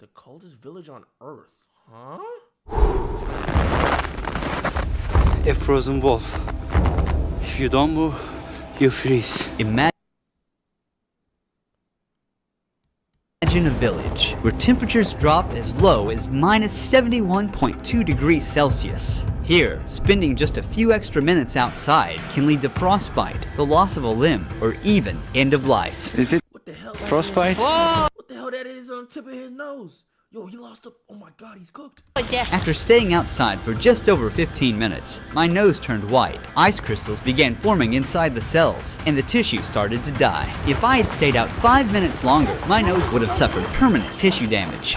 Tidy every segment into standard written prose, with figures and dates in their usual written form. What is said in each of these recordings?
The coldest village on Earth, huh? A frozen wolf. If you don't move, you freeze. Imagine a village where temperatures drop as low as minus 71.2 degrees Celsius. Here, spending just a few extra minutes outside can lead to frostbite, the loss of a limb, or even end of life. Is it What the hell? frostbite? What the hell that is on the tip of his nose? Yo, he lost a... Oh my god, he's cooked. After staying outside for just over 15 minutes, my nose turned white. Ice crystals began forming inside the cells, and the tissue started to die. If I had stayed out 5 minutes longer, my nose would have suffered permanent tissue damage.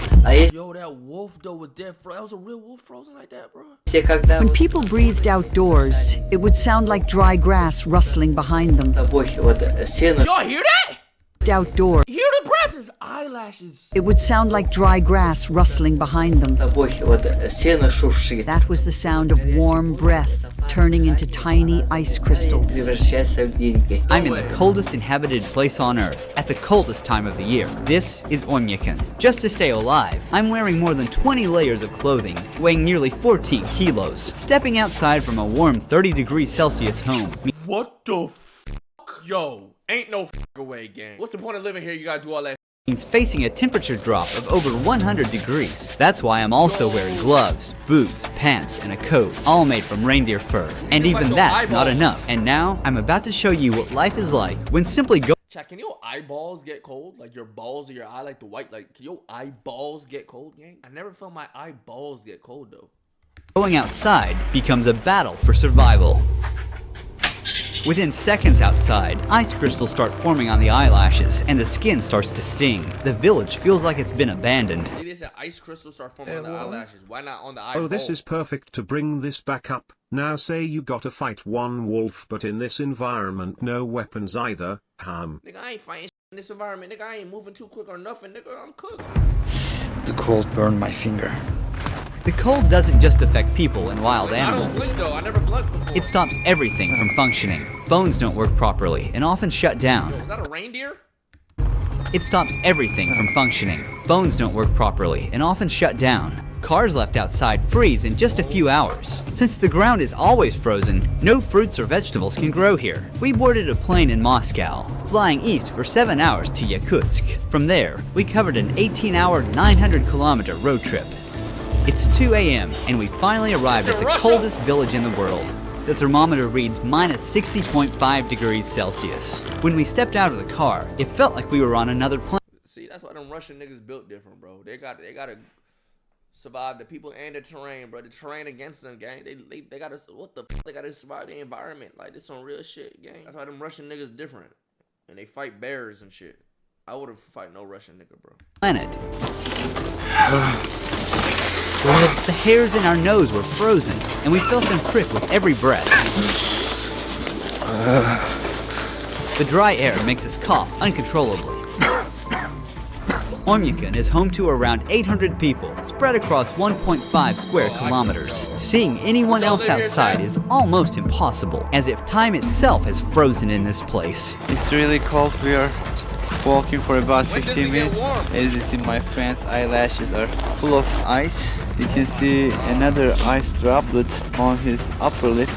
Yo, that wolf though was dead. That was a real wolf frozen like that, bro. When people breathed outdoors, it would sound like dry grass rustling behind them. Y'all hear that? Outdoors, Hear the breath? His eyelashes. it would sound like dry grass rustling behind them. That was the sound of warm breath turning into tiny ice crystals. I'm in the coldest inhabited place on Earth, at the coldest time of the year. This is Oymyakon. Just to stay alive, I'm wearing more than 20 layers of clothing, weighing nearly 14 kilos. Stepping outside from a warm 30 degrees Celsius home What the fuck? Yo, ain't no way, gang. What's the point of living here? You gotta do all that. means facing a temperature drop of over 100 degrees. That's why I'm also wearing gloves, boots, pants, and a coat, all made from reindeer fur. And even that's not enough. And now, I'm about to show you what life is like when simply Chat, can your eyeballs get cold? Like your balls of your eye, like the white, like can your eyeballs get cold, gang? I never felt my eyeballs get cold though. going outside becomes a battle for survival. Within seconds outside, ice crystals start forming on the eyelashes, and the skin starts to sting. The village feels like it's been abandoned. See, they said ice crystals start forming on the eyelashes. Why not on the eyeball? Oh, this is perfect to bring this back up. Now say you gotta fight one wolf, but in this environment no weapons either. Nigga, I ain't fighting in this environment. Nigga, I ain't moving too quick or nothing. Nigga, I'm cooked. The cold burned my finger. The cold doesn't just affect people and wild animals. I don't blink though. I never blinked before. It stops everything from functioning. Phones don't work properly and often shut down. Yo, is that a reindeer? It stops everything from functioning. Phones don't work properly and often shut down. Cars left outside freeze in just a few hours. Since the ground is always frozen, no fruits or vegetables can grow here. We boarded a plane in Moscow, flying east for 7 hours to Yakutsk. From there, we covered an 18-hour, 900-kilometer road trip. It's 2 a.m. and we finally arrived at the coldest village in the world. The thermometer reads minus 60.5 degrees Celsius. When we stepped out of the car, it felt like we were on another plane. See, that's why them Russian niggas built different, bro. They gotta survive the people and the terrain, bro. The terrain against them, gang. They gotta, what the f, they gotta survive the environment. Like, this some real shit, gang. That's why them Russian niggas different. And they fight bears and shit. I would've fight no Russian nigga, bro. Planet. The hairs in our nose were frozen, and we felt them prick with every breath. The dry air makes us cough uncontrollably. Oymyakon is home to around 800 people, spread across 1.5 square kilometers. Seeing anyone else outside is almost impossible, as if time itself has frozen in this place. It's really cold. We are walking for about 15 minutes. As you see, my friend's eyelashes are full of ice. You can see another ice droplet on his upper lip.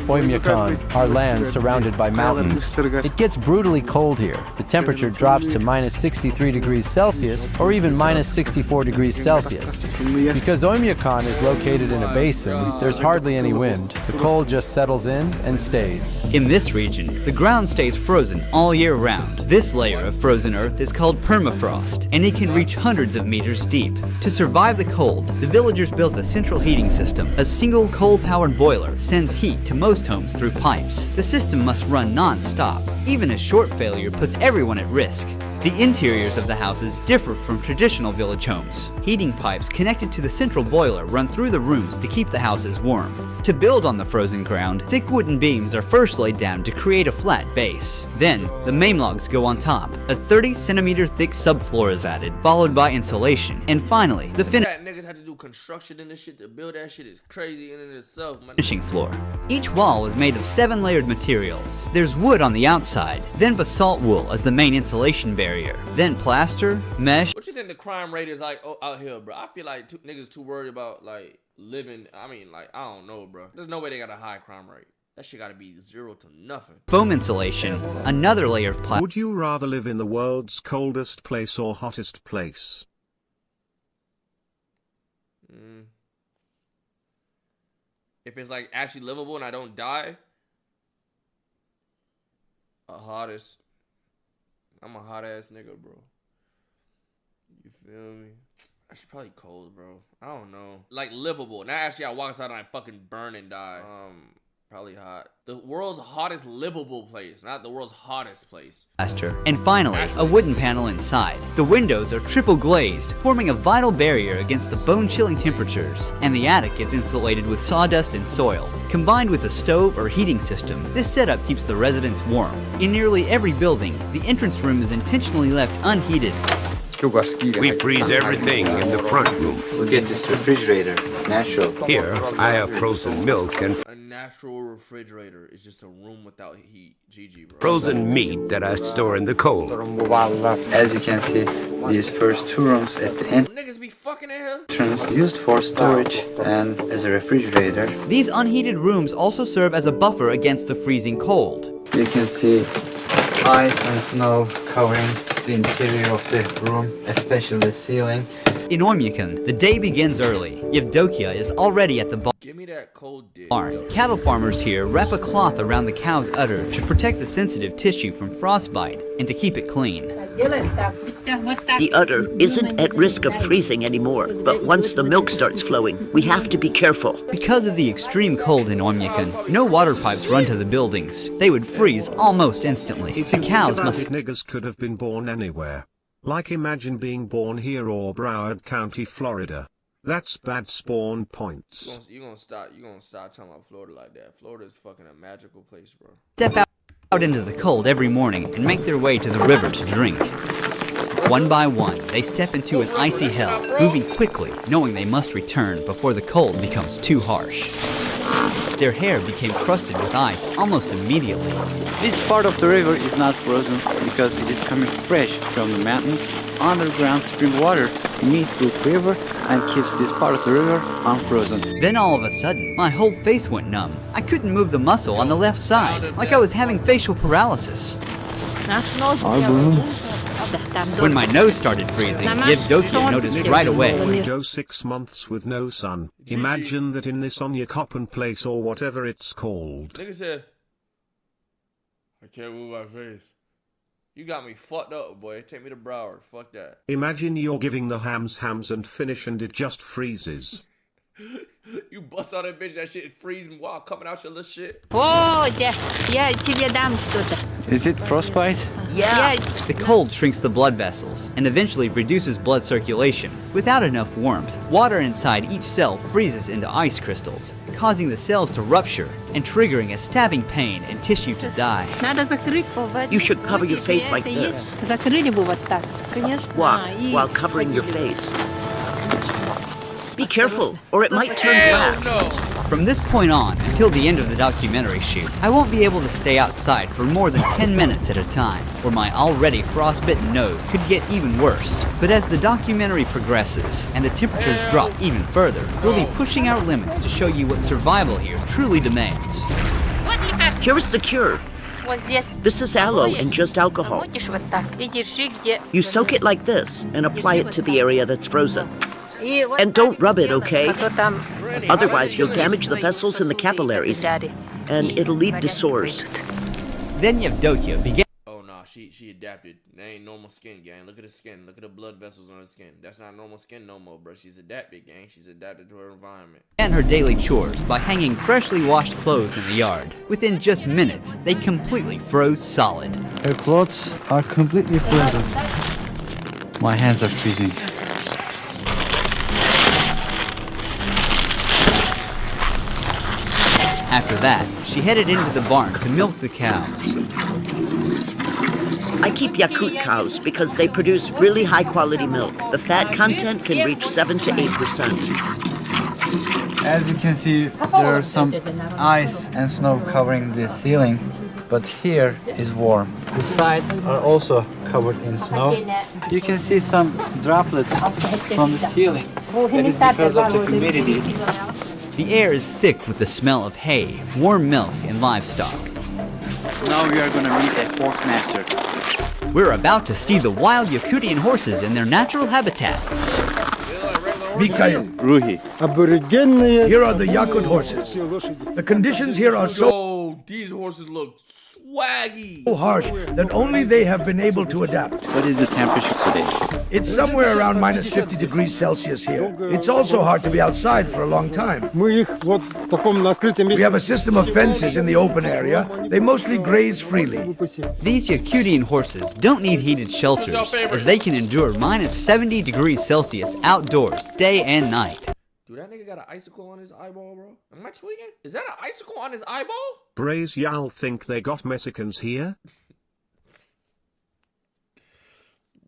Oymyakon, our land surrounded by mountains. It gets brutally cold here. The temperature drops to minus 63 degrees Celsius or even minus 64 degrees Celsius. Because Oymyakon is located in a basin, there's hardly any wind. The cold just settles in and stays. In this region, the ground stays frozen all year round. This layer of frozen earth is called permafrost, and it can reach hundreds of meters deep. To survive the cold, the villagers built a central heating system. A single coal-powered boiler sends heat to most homes through pipes. The system must run non-stop. Even a short failure puts everyone at risk. The interiors of the houses differ from traditional village homes. Heating pipes connected to the central boiler run through the rooms to keep the houses warm. To build on the frozen ground, thick wooden beams are first laid down to create a flat base. Then, the main logs go on top. A 30-centimeter thick subfloor is added, followed by insulation. And finally, the niggas had to do construction and this shit to build that shit is crazy in and of itself, man. Finishing floor. Each wall is made of 7 layered materials. There's wood on the outside, then basalt wool as the main insulation barrier. barrier. Then plaster, mesh. What you think the crime rate is like out here, bro? I feel like niggas too worried about like living. I mean, like, I don't know, bro. There's no way they got a high crime rate. That shit gotta be 0 to nothing. Foam insulation, another layer of plastic. Would you rather live in the world's coldest place or hottest place? If it's like actually livable and I don't die, hottest. I'm a hot ass nigga, bro. You feel me? Actually, probably cold, bro. I don't know. Like livable. Now actually I walk outside and I fucking burn and die. Probably hot. The world's hottest livable place, not the world's hottest place. And finally, a wooden panel inside. The windows are triple glazed, forming a vital barrier against the bone-chilling temperatures, and the attic is insulated with sawdust and soil. Combined with a stove or heating system, this setup keeps the residents warm. In nearly every building, the entrance room is intentionally left unheated. We freeze everything in the front room. Look at this refrigerator, natural. Here, I have frozen milk and A natural refrigerator is just a room without heat. GG, bro. frozen meat that I store in the cold. As you can see, these first two rooms at the Niggas be fucking in here. entrance used for storage and as a refrigerator. These unheated rooms also serve as a buffer against the freezing cold. You can see ice and snow covering the interior of the room, especially the ceiling. In Oymyakon, the day begins early. Yevdokia is already at the Give me that cold dick. barn. Cattle farmers here wrap a cloth around the cow's udder to protect the sensitive tissue from frostbite and to keep it clean. The udder isn't at risk of freezing anymore, but once the milk starts flowing, we have to be careful. Because of the extreme cold in Oymyakon, no water pipes run to the buildings. They would freeze almost instantly. If The you cows think about must it, niggas could have been born anywhere. Like imagine being born here or Broward County, Florida. That's bad spawn points. You gonna stop talking about Florida like that. Florida is fucking a magical place, bro. step out into the cold every morning and make their way to the river to drink. One by one, they step into an icy hell, moving quickly, knowing they must return before the cold becomes too harsh. Their hair became crusted with ice almost immediately. This part of the river is not frozen because it is coming fresh from the mountain. Underground spring water meets with the river and keeps this part of the river unfrozen. Then all of a sudden, my whole face went numb. I couldn't move the muscle on the left side, like I was having facial paralysis. When my nose started freezing, Yevdokia noticed right away. Go 6 months with no sun. Imagine that in this Oymyakon place or whatever it's called. Nigga said, I can't move my face. You got me fucked up, boy. Take me to Broward. Fuck that. Imagine you're giving the hams and finish and it just freezes. You bust out that bitch, that shit freezing while coming out your little shit. О, я тебе дам что-то. Is it frostbite? Yeah. The cold shrinks the blood vessels and eventually reduces blood circulation. Without enough warmth, water inside each cell freezes into ice crystals, causing the cells to rupture and triggering a stabbing pain and tissue to die. Надо закрыть. You should cover your face like this. Закрыли бы вот так. Конечно. While covering your face. Be careful, or it might turn black. No. From this point on, until the end of the documentary shoot, I won't be able to stay outside for more than 10 minutes at a time, or my already frostbitten nose could get even worse. But as the documentary progresses, and the temperatures drop even further, we'll be pushing our limits to show you what survival here truly demands. Here is the cure. Вот здесь. This is aloe and just alcohol. Мутишь вот так. И держи, где... You soak it like this and apply it to the area that's frozen. And don't rub it, okay? А то там... Otherwise, you'll damage the vessels in the capillaries, and it'll lead to sores. Then Yevdokia began. Oh nah, she adapted. That ain't normal skin, gang. Look at the skin. Look at the blood vessels on her skin. That's not normal skin no more, bro. She's adapted, gang. She's adapted to her environment. And her daily chores by hanging freshly washed clothes in the yard. Within just minutes, they completely froze solid. Her clothes are completely frozen. My hands are freezing. After that, she headed into the barn to milk the cows. I keep Yakut cows because they produce really high-quality milk. The fat content can reach 7 to 8%. As you can see, there are some ice and snow covering the ceiling. but here is warm. The sides are also covered in snow. You can see some droplets from the ceiling. That is because of the humidity. The air is thick with the smell of hay, warm milk, and livestock. Now we are going to meet a horse master. We're about to see the wild Yakutian horses in their natural habitat. Mikhail, Ruhi. here are the Yakut horses. The conditions here are so these horses look swaggy. harsh that only they have been able to adapt. What is the temperature today? It's somewhere around minus 50 degrees Celsius here. It's also hard to be outside for a long time. We have a system of fences in the open area. They mostly graze freely. These Yakutian horses don't need heated shelters, as they can endure minus 70 degrees Celsius outdoors, day and night. Dude, that nigga got an icicle on his eyeball, bro. Am I tweaking? Is that an icicle on his eyeball? Braze y'all think they got Mexicans here?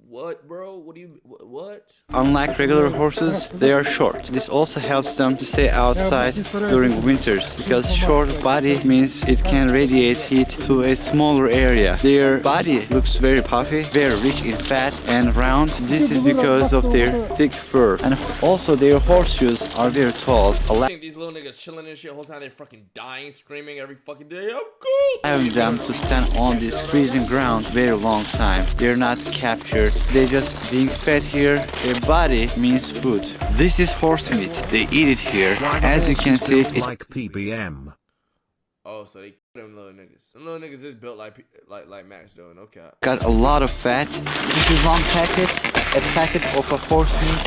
What, bro? What do you... What? Unlike regular horses, they are short. This also helps them to stay outside during winters, because short body means it can radiate heat to a smaller area. Their body looks very puffy, very rich in fat and round. This is because of their thick fur. And also their horseshoes are very tall. I think these little niggas chilling and shit the whole time. They're fucking dying, screaming every fucking day. I'm cool. Allowing them to stand on this freezing ground very long time. They're not captured. They just being fed here. Their body means food. This is horse meat. They eat it here. As you can see, it like PBM. Oh, so they them little niggas. Them little niggas is built like Max doing. Okay. got a lot of fat. This is one packet, a packet of a horse meat.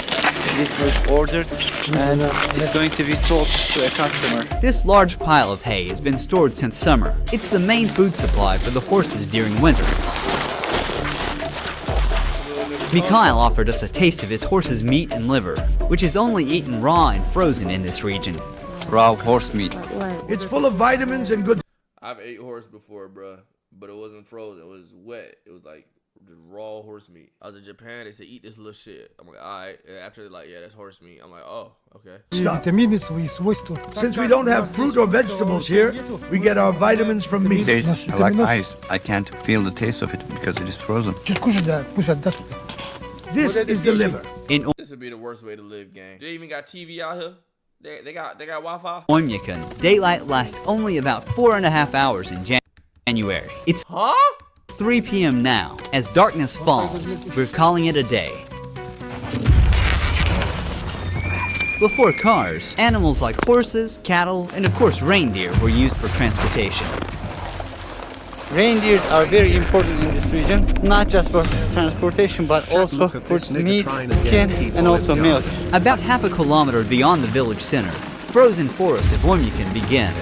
This was ordered and it's going to be sold to a customer. This large pile of hay has been stored since summer. It's the main food supply for the horses during winter. Mikhail offered us a taste of his horse's meat and liver, which is only eaten raw and frozen in this region. Raw horse meat. It's full of vitamins and good. I've ate horse before, bruh, but it wasn't frozen. It was wet. It was like just raw horse meat. I was in Japan. They said eat this little shit. I'm like, all right. And after they're like, yeah, that's horse meat. I'm like, oh, okay. Stuff. Since we don't have fruit or vegetables here, we get our vitamins from meat. Tastes like ice. I can't feel the taste of it because it is frozen. This is the liver. This would be the worst way to live, gang. They even got TV out here. They got Wi-Fi. Oymyakon, daylight lasts only about 4.5 hours in January. It's 3 p.m. now. As darkness falls, we're calling it a day. Before cars, animals like horses, cattle, and of course reindeer were used for transportation. Reindeers are very important in this region, not just for transportation, but also for meat, skin, and also milk. About half a kilometer beyond the village center, frozen forest of Oymyakon begin.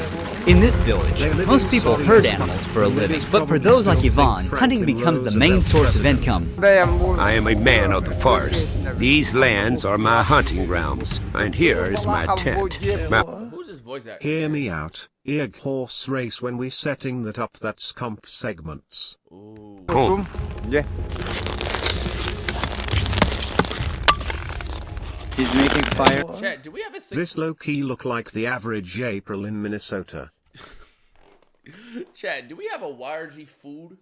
In this village, most people herd animals for a living, but for those like Ivan, hunting becomes the main source of income. I am a man of the forest. These lands are my hunting grounds, and here is my tent. Who's this voice actor? Hear me out. Eeg horse race when we setting that up. That's comp segments. Home. Yeah. He's making fire. Chat, do we have a This low-key look like the average April in Minnesota. Chat, do we have a YRG food?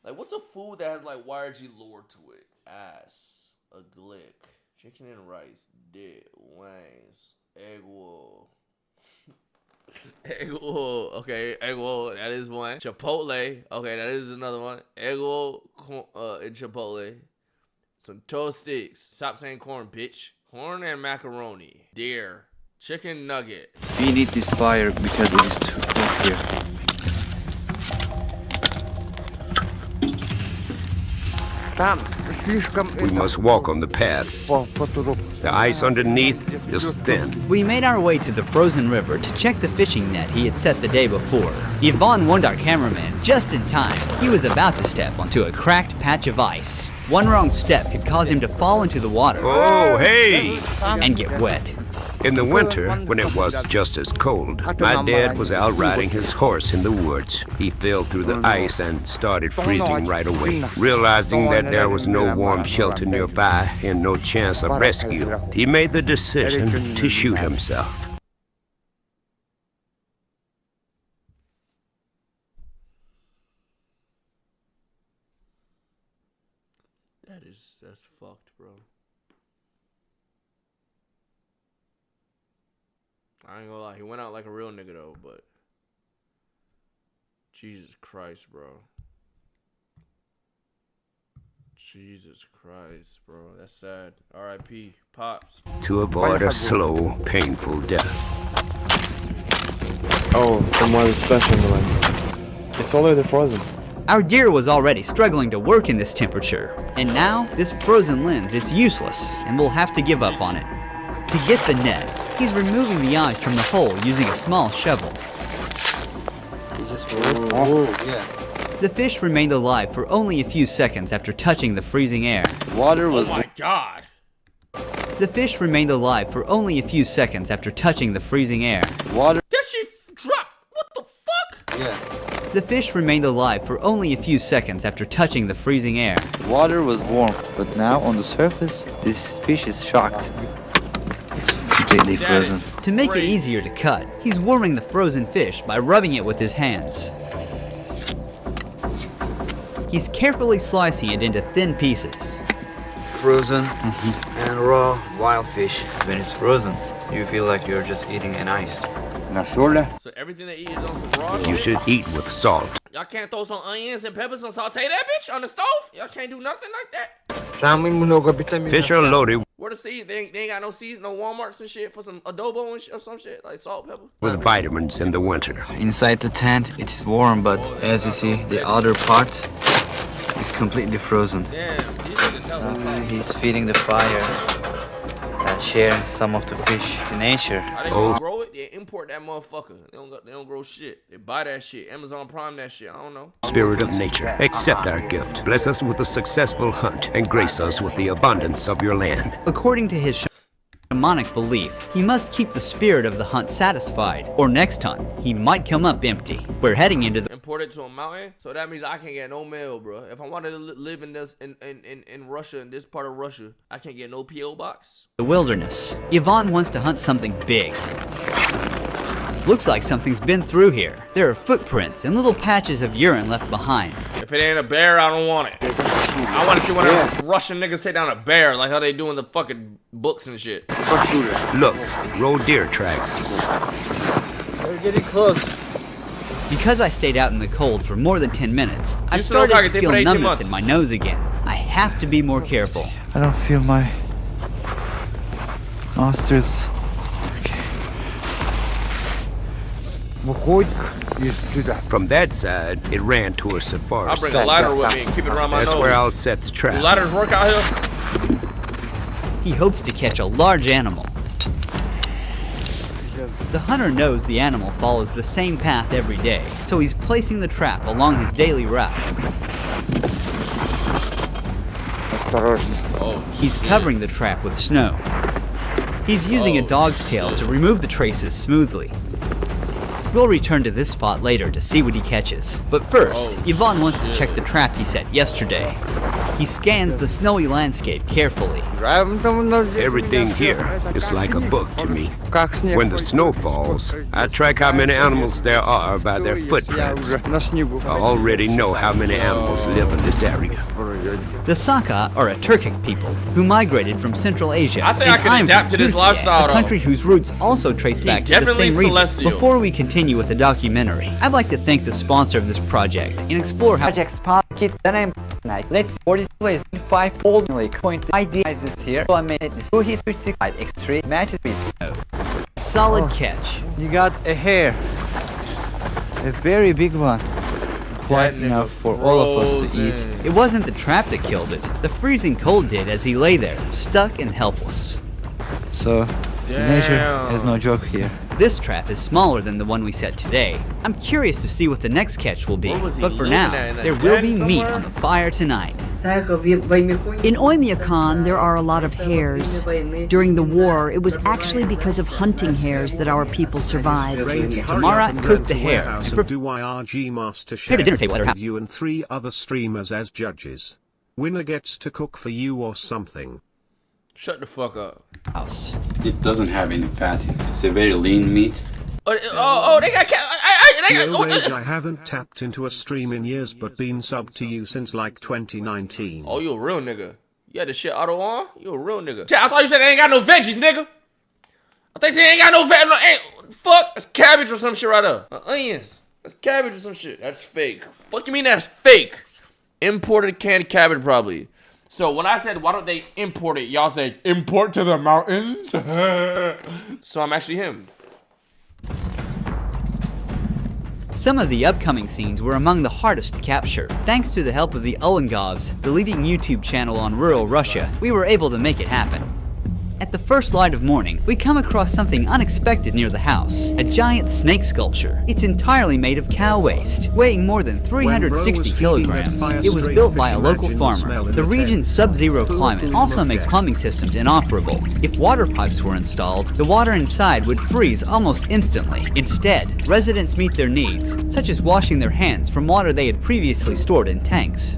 Like, what's a food that has like YRG lore to it? Ass, a glick, chicken and rice, dick, wings, egg roll. Egg roll, okay, egg roll, that is one. Chipotle, okay, that is another one. Egg roll and Chipotle. Some toast sticks. Stop saying corn, bitch. Corn and macaroni. Deer. Chicken nugget. We need this fire because it is too hot here. We must walk on the path. The ice underneath is thin. We made our way to the frozen river to check the fishing net he had set the day before. Ivan warned our cameraman just in time. He was about to step onto a cracked patch of ice. One wrong step could cause him to fall into the water. Oh, hey! And get wet. In the winter, when it was just as cold, my dad was out riding his horse in the woods. He fell through the ice and started freezing right away. Realizing that there was no warm shelter nearby and no chance of rescue, he made the decision to shoot himself. That's fucked, bro. I ain't gonna lie, he went out like a real nigga though, but Jesus Christ, bro. Jesus Christ, bro. That's sad. R.I.P. Pops. To avoid a slow, painful death. Oh, some more special ones. It's already frozen. Our gear was already struggling to work in this temperature, and now this frozen lens is useless, and we'll have to give up on it. To get the net, he's removing the ice from the hole using a small shovel. The fish remained alive for only a few seconds after touching the freezing air. Water was... Oh my God! The fish remained alive for only a few seconds after touching the freezing air. Water... That shit dropped! What the fuck? Yeah. The fish remained alive for only a few seconds after touching the freezing air. Water was warm, but now on the surface, this fish is shocked. It's completely frozen. To make it easier to cut, he's warming the frozen fish by rubbing it with his hands. He's carefully slicing it into thin pieces. Frozen and raw wild fish. When it's frozen, you feel like you're just eating an ice. So everything they eat is on some raw shit? You should eat with salt. Y'all can't throw some onions and peppers and saute that bitch on the stove? Y'all can't do nothing like that? Fish are loaded Where the seeds? They ain't got no seeds, no Walmarts and shit for some adobo and shit or some shit, like salt, pepper? with vitamins in the winter. Inside the tent, it's warm, but as you see, the outer part is completely frozen. Damn, these niggas hella He's feeding the fire and sharing some of the fish to nature. How they gonna grow it? They import that motherfucker. They don't grow shit. They buy that shit. Amazon Prime that shit. I don't know. Spirit of nature, accept our gift. Bless us with a successful hunt and grace us with the abundance of your land. According to his shamanic belief, he must keep the spirit of the hunt satisfied, or next hunt, he might come up empty. We're heading into the... Import it to a mountain? So that means I can't get no mail, bro. If I wanted to live in this, in Russia, in this part of Russia, I can't get no P.O. box? The wilderness. Yvonne wants to hunt something big. Looks like something's been through here. There are footprints and little patches of urine left behind. If it ain't a bear, I don't want it. I want to see one of them Russian niggas take down a bear, like how they do in the fucking books and shit. Look, roll deer tracks. We're getting close. Because I stayed out in the cold for more than 10 minutes, I've started to feel numbness in my nose again. I have to be more careful. I don't feel my nostrils. From that side, it ran towards the forest. I'll bring a ladder with me and keep it around my nose. That's where I'll set the trap. Do ladders work out here? He hopes to catch a large animal. The hunter knows the animal follows the same path every day, so he's placing the trap along his daily route. He's covering the trap with snow. He's using a dog's tail to remove the traces smoothly. We'll return to this spot later to see what he catches. But first, Yvonne wants to check the trap he set yesterday. He scans the snowy landscape carefully. Everything here is like a book to me. When the snow falls, I track how many animals there are by their footprints. I already know how many animals live in this area. The Saka are a Turkic people who migrated from Central Asia. I think I can adapt to this lifestyle, a country whose roots also trace back to the same region. Before we continue with the documentary, I'd like to thank the sponsor of this project and explore how Let's for this place 5 only point ideas this here. So I made this 265 extreme matches with solid catch. You got a hare. A very big one. Quite enough for all of us to eat. It wasn't the trap that killed it. The freezing cold did as he lay there, stuck and helpless. So, nature has no joke here. This trap is smaller than the one we set today. I'm curious to see what the next catch will be, but for now, there will be meat on the fire tonight. In Oymyakon, there are a lot of hares. During the war, it was actually because of hunting hares that our people survived. Tamara cooked the hare. Do YRG Master Chef with you and 3 other streamers as judges. Winner gets to cook for you or something. Shut the fuck up. It doesn't have any fat. It's a very lean meat. They got YourRAGE, I haven't tapped into a stream in years but been subbed to you since like 2019. Oh, you a real nigga. You had the shit auto on? You a real nigga. Shit, I thought you said they ain't got no veggies, nigga. I thought you said they ain't got no veggies. No, fuck, that's cabbage or some shit right there. Onions. That's cabbage or some shit. That's fake. Fuck you mean that's fake? Imported canned cabbage probably. So when I said why don't they import it, y'all say import to the mountains. So I'm actually him. Some of the upcoming scenes were among the hardest to capture. Thanks to the help of the Ulengovs, the leading YouTube channel on rural Russia, we were able to make it happen. At the first light of morning, we come across something unexpected near the house. A giant snake sculpture. It's entirely made of cow waste, weighing more than 360 kilograms. It was built by a local farmer. The region's sub-zero climate also makes plumbing systems inoperable. If water pipes were installed, the water inside would freeze almost instantly. Instead, residents meet their needs, such as washing their hands from water they had previously stored in tanks.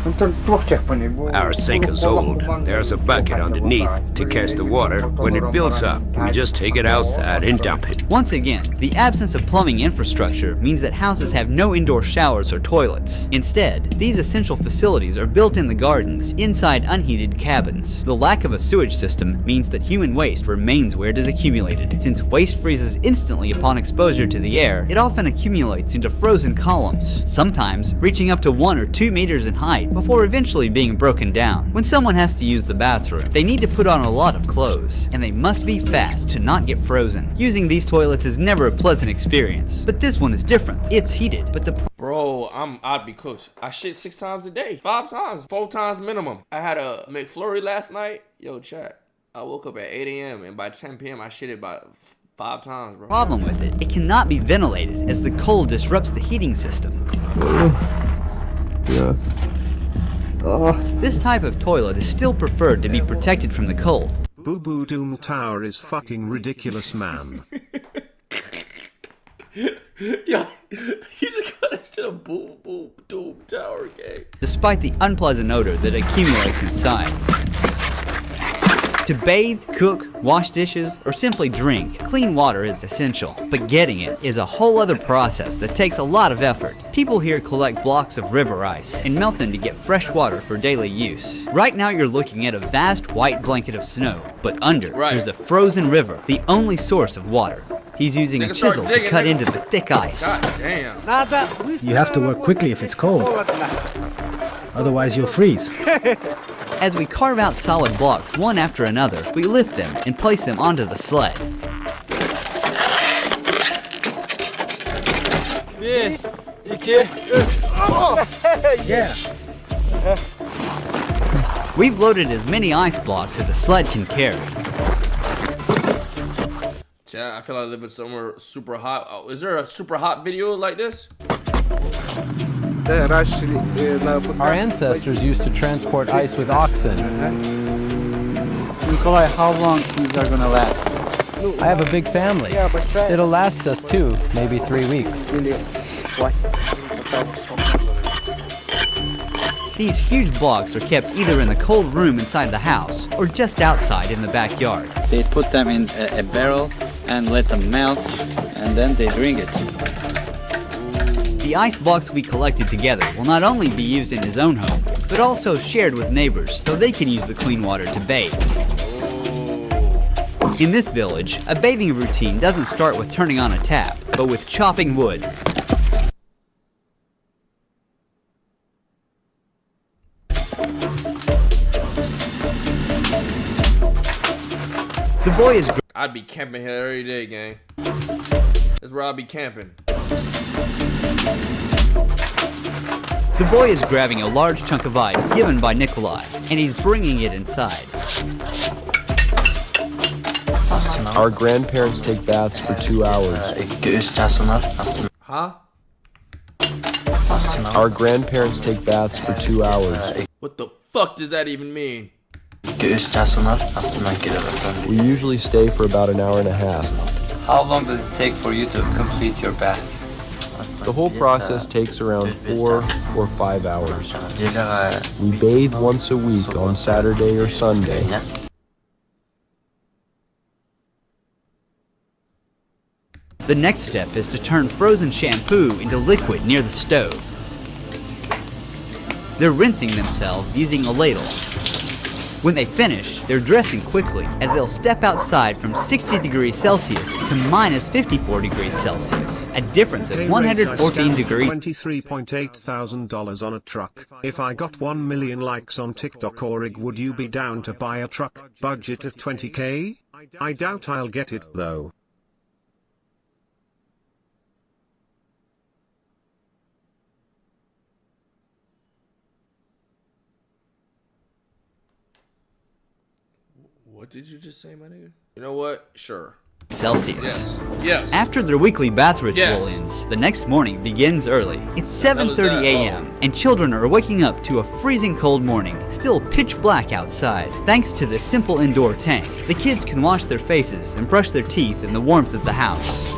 Our sink is old. There's a bucket underneath to catch the water. When it fills up, we just take it outside and dump it. Once again, the absence of plumbing infrastructure means that houses have no indoor showers or toilets. Instead, these essential facilities are built in the gardens, inside unheated cabins. The lack of a sewage system means that human waste remains where it is accumulated. Since waste freezes instantly upon exposure to the air, it often accumulates into frozen columns, sometimes reaching up to 1 or 2 meters in height before eventually being broken down. When someone has to use the bathroom, they need to put on a lot of clothes, and they must be fast to not get frozen. Using these toilets is never a pleasant experience, but this one is different. It's heated, but the Bro, I'd be cooked. I shit 6 times a day, 5 times, 4 times minimum. I had a McFlurry last night. Yo, chat. I woke up at 8 a.m. and by 10 p.m. I shit it by 5 times, bro. Problem with it, it cannot be ventilated as the cold disrupts the heating system. This type of toilet is still preferred to be protected from the cold. Boo Boo Doom Tower is fucking ridiculous, man. Yo, you just got that shit a Boo Boo Doom Tower, gang. Despite the unpleasant odor that accumulates inside. To bathe, cook, wash dishes, or simply drink, clean water is essential. But getting it is a whole other process that takes a lot of effort. People here collect blocks of river ice and melt them to get fresh water for daily use. Right now you're looking at a vast white blanket of snow, but under there's a frozen river, the only source of water. He's using a chisel to cut into the thick ice. God damn. You have to work quickly if it's cold. Otherwise you'll freeze. As we carve out solid blocks one after another, we lift them and place them onto the sled. Yeah. We've loaded as many ice blocks as a sled can carry. Chat, I feel like I live in somewhere super hot. Oh, is there a super hot video like this? Our ancestors used to transport ice with oxen. Nikolai, how long things are gonna last? I have a big family. It'll last us 2, maybe 3 weeks. These huge blocks are kept either in the cold room inside the house or just outside in the backyard. They put them in a barrel and let them melt, and then they drink it. The ice blocks we collected together will not only be used in his own home, but also shared with neighbors so they can use the clean water to bathe. In this village, a bathing routine doesn't start with turning on a tap, but with chopping wood. The boy is... I'd be camping here every day, gang. That's where I'd be camping. The boy is grabbing a large chunk of ice given by Nikolai, and he's bringing it inside. Our grandparents take baths for 2 hours. Huh? Our grandparents take baths for 2 hours. What the fuck does that even mean? We usually stay for about an hour and a half. How long does it take for you to complete your bath? The whole process takes around 4 or 5 hours. We bathe once a week on Saturday or Sunday. The next step is to turn frozen shampoo into liquid near the stove. They're rinsing themselves using a ladle. When they finish, they're dressing quickly, as they'll step outside from 60 degrees Celsius to minus 54 degrees Celsius, a difference of 114 degrees. $23.8 thousand on a truck. If I got 1 million likes on TikTok or IG, would you be down to buy a truck? Budget at 20k? I doubt I'll get it though. What did you just say, my nigga? You know what? Sure. Celsius. Yes. Yes. After their weekly bath ritual ends, the next morning begins early. It's 7:30 a.m. and children are waking up to a freezing cold morning, still pitch black outside. Thanks to this simple indoor tank, the kids can wash their faces and brush their teeth in the warmth of the house.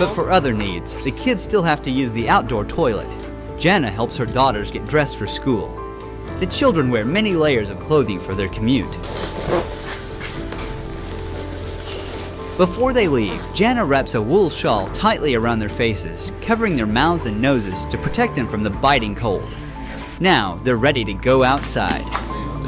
But for other needs, the kids still have to use the outdoor toilet. Jana helps her daughters get dressed for school. The children wear many layers of clothing for their commute. Before they leave, Jana wraps a wool shawl tightly around their faces, covering their mouths and noses to protect them from the biting cold. Now, they're ready to go outside.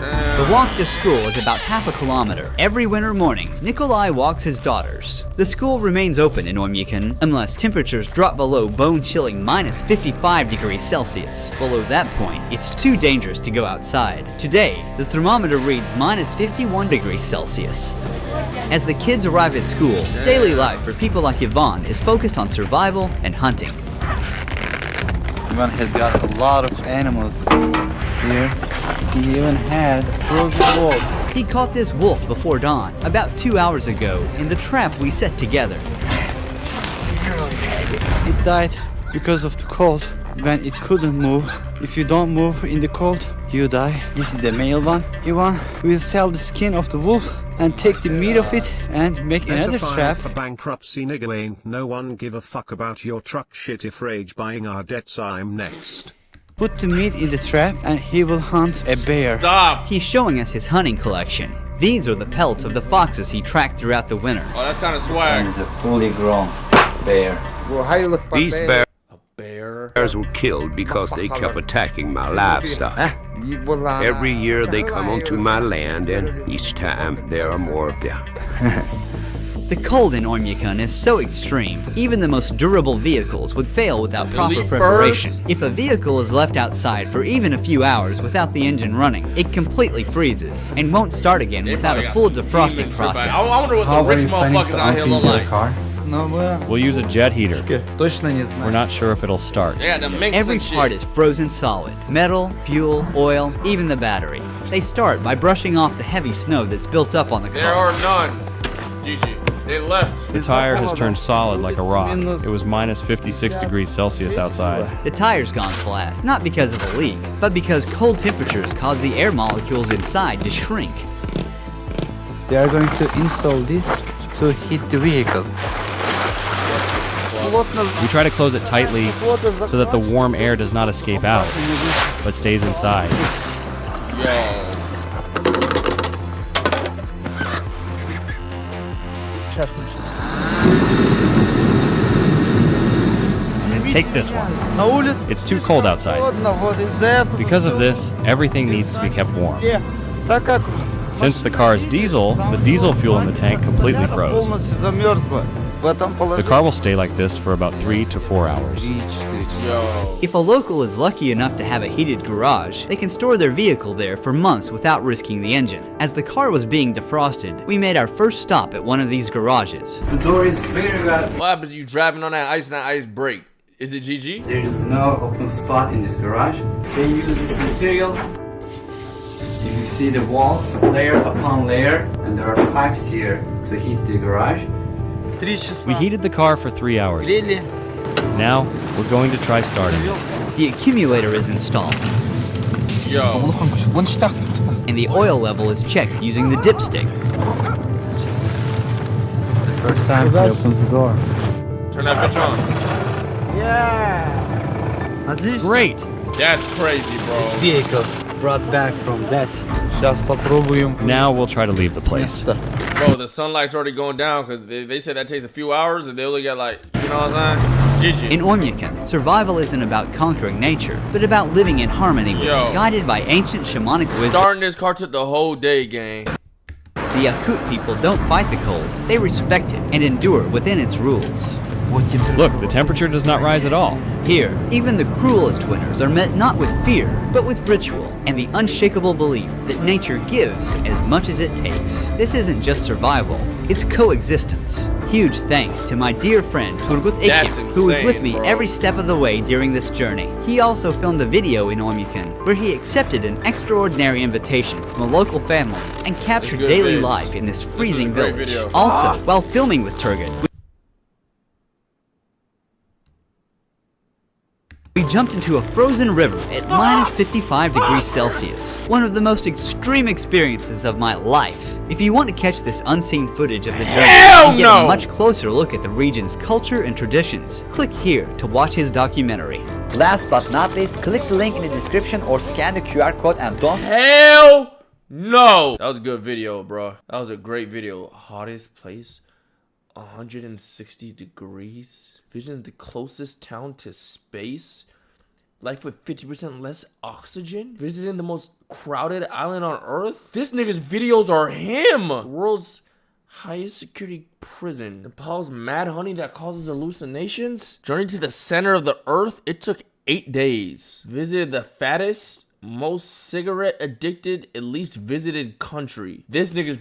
The walk to school is about half a kilometer. Every winter morning, Nikolai walks his daughters. The school remains open in Oymyakon unless temperatures drop below bone-chilling minus 55 degrees Celsius. Below that point, it's too dangerous to go outside. Today, the thermometer reads minus 51 degrees Celsius. As the kids arrive at school, daily life for people like Yvonne is focused on survival and hunting. Yvonne has got a lot of animals here. He even has a frozen wolf. He caught this wolf before dawn, about 2 hours ago, in the trap we set together. It died because of the cold, when it couldn't move. If you don't move in the cold, you die. This is a male one. Yvonne will sell the skin of the wolf and take the meat of it and make another trap. For bankruptcy, nigga, ain't no one give a fuck about your truck shit. If Rage buying our debts, I'm next. Put the meat in the trap and he will hunt a bear. Stop! He's showing us his hunting collection. These are the pelts of the foxes he tracked throughout the winter. Oh, that's kind of swag. This one is a fully grown bear. Well, how you look by These bear? bears were killed because they kept attacking my livestock. Every year they come onto my land, and each time there are more of them. The cold in Oymyakon is so extreme, even the most durable vehicles would fail without proper preparation. If a vehicle is left outside for even a few hours without the engine running, it completely freezes and won't start again without a full defrosting process. I wonder what the rich motherfuckers out here look like. We'll use a jet heater. We're not sure if it'll start. Yeah, the mix Every and part is frozen solid. Metal, fuel, oil, even the battery. They start by brushing off the heavy snow that's built up on the car. There are none. GG. They left. The tire has turned solid like a rock. It was minus 56 degrees Celsius outside. The tire's gone flat, not because of a leak, but because cold temperatures cause the air molecules inside to shrink. They are going to install this to heat the vehicle. We try to close it tightly so that the warm air does not escape out, but stays inside. Yo. And then take this one. It's too cold outside. Because of this, everything needs to be kept warm. Since the car is diesel, the diesel fuel in the tank completely froze. The car will stay like this for about 3 to 4 hours. If a local is lucky enough to have a heated garage, they can store their vehicle there for months without risking the engine. As the car was being defrosted, we made our first stop at one of these garages. The door is very bad. What happens if you driving on that ice and that ice break? Is it GG? There is no open spot in this garage. They use this material. You can see the walls, layer upon layer, and there are pipes here to heat the garage. We heated the car for 3 hours. Now, we're going to try starting it. The accumulator is installed. Yo. And the oil level is checked using the dipstick. The first time he opens the door. Turn that bitch on. Yeah. Great. That's crazy, bro. Vehicle brought back from death. Now we'll try to leave the place. Bro, the sunlight's already going down because they said that takes a few hours and they only get like, you know what I'm saying? GG. In Oymyakon, survival isn't about conquering nature, but about living in harmony with it, guided by ancient shamanic wisdom. Starting this car took the whole day, gang. The Yakut people don't fight the cold, they respect it and endure within its rules. Look, the temperature does not rise at all. Here, even the cruelest winters are met not with fear, but with ritual and the unshakable belief that nature gives as much as it takes. This isn't just survival, it's coexistence. Huge thanks to my dear friend Turgut Ekim, who was with me every step of the way during this journey. He also filmed a video in Oymyakon where he accepted an extraordinary invitation from a local family and captured daily life in this freezing village. Also, while filming with Turgut, we jumped into a frozen river at minus 55 degrees Celsius. One of the most extreme experiences of my life. If you want to catch this unseen footage of the journey and get a much closer look at the region's culture and traditions, click here to watch his documentary. Last but not least, click the link in the description or scan the QR code and don't... Hell no! That was a good video, bro. That was a great video. Hottest place, 160 degrees. Visiting the closest town to space. Life with 50% less oxygen. Visiting the most crowded island on Earth. This nigga's videos are him. The world's highest security prison. Nepal's mad honey that causes hallucinations. Journey to the center of the Earth. It took 8 days. Visited the fattest, most cigarette addicted, at least visited country. This nigga's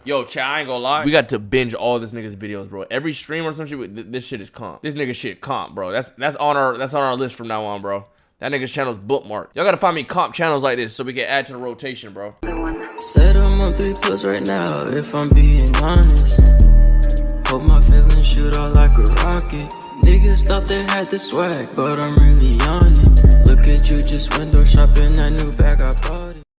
yo, chat, I ain't gonna lie. We got to binge all this nigga's videos, bro. Every stream or some shit, this shit is comp. This nigga shit comp, bro. That's on our list from now on, bro. That nigga's channel's bookmarked. Y'all gotta find me comp channels like this so we can add to the rotation, bro. Said I'm on 3+ right now, if I'm being honest. Hope my feelings shoot out like a rocket. Niggas thought they had the swag, but I'm really on it. Look at you just window shopping that new bag I bought.